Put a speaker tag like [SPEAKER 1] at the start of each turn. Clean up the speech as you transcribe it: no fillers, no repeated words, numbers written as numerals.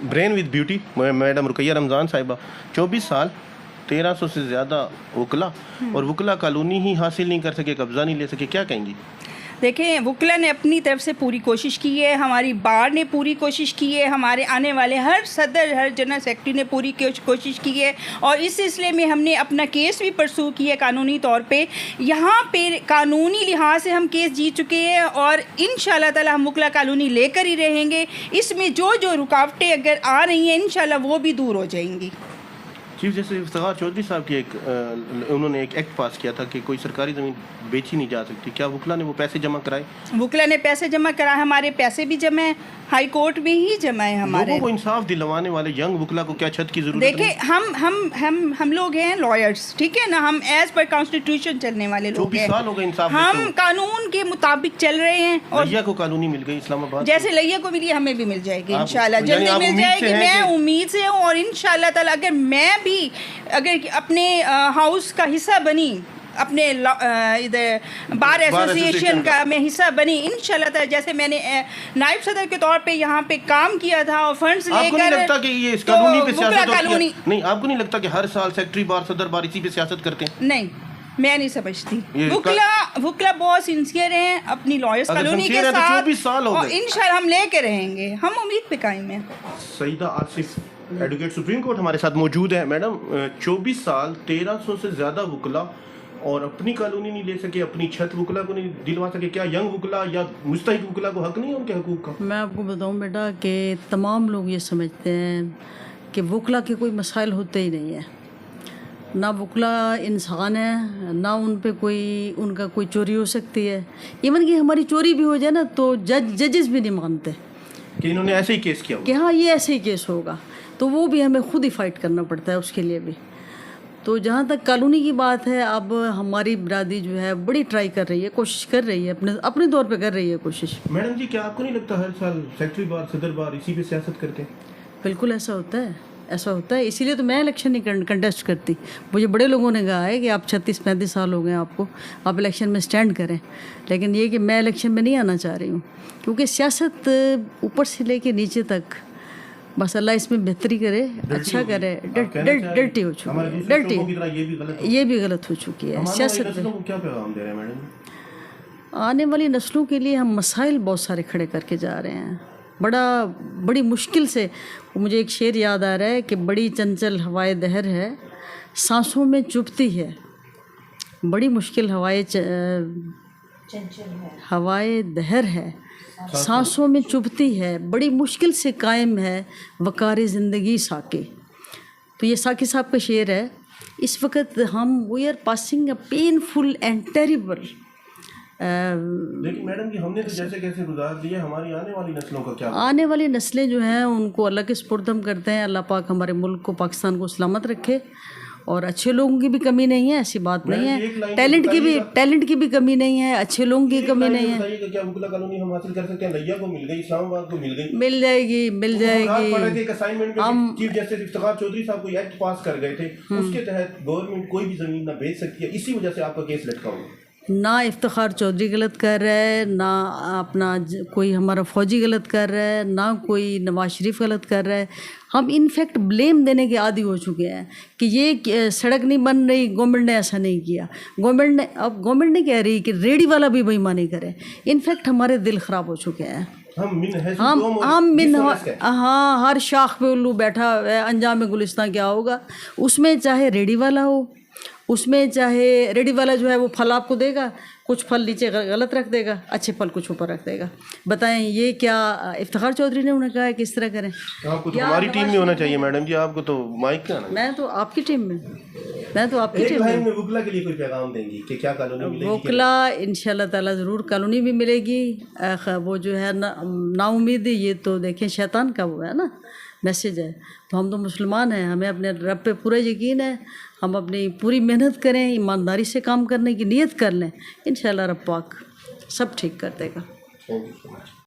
[SPEAKER 1] Brain with beauty madam Ruqaiya Ramzan Sahiba 24 साल 1300 से ज़्यादा वकला और वकला कॉलोनी ही हासिल नहीं कर सके, कब्ज़ा नहीं ले सके, क्या कहेंगी?
[SPEAKER 2] देखें, वकला ने अपनी तरफ से पूरी कोशिश की है, हमारी बार ने पूरी कोशिश की है, हमारे आने वाले हर सदर हर जनरल सेक्रेटरी ने पूरी कोशिश की है और इस सिलसिले में हमने अपना केस भी परसू किया है कानूनी तौर पे। यहाँ पे कानूनी लिहाज से हम केस जीत चुके हैं और इंशाल्लाह ताला हम वकला कॉलोनी लेकर ही रहेंगे। इसमें जो जो रुकावटें अगर आ रही हैं इंशाल्लाह वो भी दूर हो जाएंगी।
[SPEAKER 1] चीफ जस्टिस इफ्तिखार चौधरी साहब की उन्होंने एक एक्ट पास किया था कि कोई सरकारी ज़मीन बेची नहीं जा सकती, क्या वकला ने वो पैसे जमा कराए? वकला
[SPEAKER 2] ने पैसे जमा कराए, हमारे पैसे भी जमा है, हाई कोर्ट में ही जमा है हमारे।
[SPEAKER 1] लोगों को इंसाफ दिलवाने वाले यंग वकला को क्या छत की जरूरत?
[SPEAKER 2] देखिए, हम लोग हैं लॉयर्स, ठीक है ना, हम एज पर कॉन्स्टिट्यूशन चलने वाले लोग हैं।
[SPEAKER 1] 24 साल हो गए इंसाफ,
[SPEAKER 2] हम कानून के मुताबिक चल रहे हैं और
[SPEAKER 1] लैया को कानूनी मिल गई इस्लामाबाद,
[SPEAKER 2] जैसे लैया को मिली हमें भी मिल जाएगी इंशाल्लाह, जल्दी मिल जाएगी। मैं उम्मीद से हूँ और इंशाल्लाह ताला अगर अपने हाउस का हिस्सा बनी, अपने इधर बार एसोसिएशन का मैं हिस्सा बनी इंशाल्लाह ताला, जैसे मैंने नायब सदर के तौर पे यहाँ पे काम किया था और फंड्स लेकर।
[SPEAKER 1] आपको नहीं लगता कि ये इस कानूनी पे सियासत होती है? नहीं, आपको नहीं लगता कि हर साल सेक्रेटरी बार सदर बार इसी पे सियासत करते हैं?
[SPEAKER 2] नहीं, मैं नहीं समझती। वकला बहुत सिंसियर हैं अपनी लॉयर्स कॉलोनी के साथ,
[SPEAKER 1] 24 साल हो गए,
[SPEAKER 2] इंशाल्लाह हम लेके रहेंगे, हम उम्मीद पे कायम हैं।
[SPEAKER 1] Saeeda Asif advocate supreme court हमारे साथ मौजूद है। मैडम, 24 साल 1300 से ज़्यादा वकला और अपनी कॉलोनी नहीं ले सके, अपनी छत वकला को नहीं दिलवा सके, क्या यंग वकला या मुस्तहिक वकला को हक नहीं है उनके हकूक़ का?
[SPEAKER 3] मैं आपको बताऊं बेटा कि तमाम लोग ये समझते हैं कि वकला के कोई मसाइल होते ही नहीं है, ना वकला इंसान है, ना उन पे उनका कोई चोरी हो सकती है। इवन कि हमारी चोरी भी हो जाए ना तो जजेस भी नहीं मानते
[SPEAKER 1] कि इन्होंने ऐसे ही केस किया
[SPEAKER 3] कि हाँ ये ऐसे ही केस होगा, तो वो भी हमें खुद ही फाइट करना पड़ता है उसके लिए भी। तो जहाँ तक कॉलोनी की बात है, अब हमारी बिरादरी जो है बड़ी ट्राई कर रही है, कोशिश कर रही है, अपने तौर पे कर रही है कोशिश।
[SPEAKER 1] मैडम जी, क्या आपको नहीं लगता हर साल सेक्रेटरी बार सदर बार इसी पे सियासत करते हैं?
[SPEAKER 3] बिल्कुल ऐसा होता है, ऐसा होता है। इसीलिए तो मैं इलेक्शन नहीं कंटेस्ट करती। मुझे बड़े लोगों ने कहा है कि आप 36-35 साल हो गए आपको, आप इलेक्शन में स्टैंड करें, लेकिन ये कि मैं इलेक्शन में नहीं आना चाह रही हूँ, क्योंकि सियासत ऊपर से लेके नीचे तक बस अल्लाह इसमें बेहतरी करे, अच्छा करे, डर्टी हो चुकी है, डर्टी ये भी गलत हो चुकी है सियासत में।
[SPEAKER 1] क्या पैगाम दे रहे हैं मैडम?
[SPEAKER 3] आने वाली नस्लों के लिए हम मसाइल बहुत सारे खड़े करके जा रहे हैं, बड़ी मुश्किल से। मुझे एक शेर याद आ रहा है कि बड़ी चंचल हवाए दहर है, सांसों में चुभती है, बड़ी मुश्किल हवाए दहर है, सांसों में चुभती है, बड़ी मुश्किल से कायम है वक़ार ज़िंदगी साके। तो ये साके साहब का शेर है। इस वक्त we are passing a painful and terrible.
[SPEAKER 1] लेकिन मैडम जी, हमने तो जैसे कैसे गुजार दिए, हमारी आने वाली नस्लों का क्या?
[SPEAKER 3] आने वाली नस्लें जो हैं उनको अल्लाह के सुपुर्द हम करते हैं। अल्लाह पाक हमारे मुल्क को, पाकिस्तान को सलामत रखे और अच्छे लोगों की भी कमी नहीं है, ऐसी बात नहीं है, टैलेंट की भी कमी नहीं है, अच्छे लोगों की कमी नहीं है।
[SPEAKER 1] क्या वकला कॉलोनी हम हासिल कर सकते हैं? लैया को मिल गई, इस्लामाबाद को मिल गई,
[SPEAKER 3] मिल जाएगी।
[SPEAKER 1] एक असाइनमेंट में चीफ जस्टिस इफ्तिखार चौधरी साहब कोई एक्ट पास कर गए थे, उसके तहत गवर्नमेंट कोई भी जमीन ना बेच सकती है, इसी वजह से आपका केस लटका हुआ।
[SPEAKER 3] ना इफ्तिखार चौधरी गलत कर रहा है, ना अपना कोई हमारा फ़ौजी गलत कर रहा है, ना कोई नवाज शरीफ गलत कर रहा है। हम इनफैक्ट ब्लेम देने के आदी हो चुके हैं कि ये सड़क नहीं बन रही, गवर्नमेंट ने ऐसा नहीं किया। गवर्नमेंट ने कह रही कि रेडी वाला भी बेईमानी करे। इनफैक्ट हमारे दिल ख़राब हो चुके हैं। हाँ, हर शाख पे उल्लू बैठा है, अंजाम गुलिस्तान क्या होगा। उसमें चाहे रेडी वाला हो, उसमें चाहे रेडी वाला जो है वो फल आपको देगा, कुछ फल नीचे गलत रख देगा, अच्छे फल कुछ ऊपर रख देगा। बताएं ये क्या इफ्तिखार चौधरी ने उन्हें कहा है किस तरह करें?
[SPEAKER 1] आपको तो हमारी टीम में होना चाहिए मैडम जी, आपको तो माइक का ना।
[SPEAKER 3] मैं तो आपकी टीम में, वकला
[SPEAKER 1] के लिए कोई पैगाम देंगी कि क्या कॉलोनी मिलेगी?
[SPEAKER 3] वकला इंशाल्लाह ताला ज़रूर कॉलोनी भी मिलेगी। वो जो है नाउम्मीदी, ये तो देखें शैतान का वो है ना मैसेज है। तो हम तो मुसलमान हैं, हमें अपने रब पे पूरा यकीन है, हम अपनी पूरी मेहनत करें, ईमानदारी से काम करने की नीयत कर लें, इंशाल्लाह रब पाक सब ठीक कर देगा।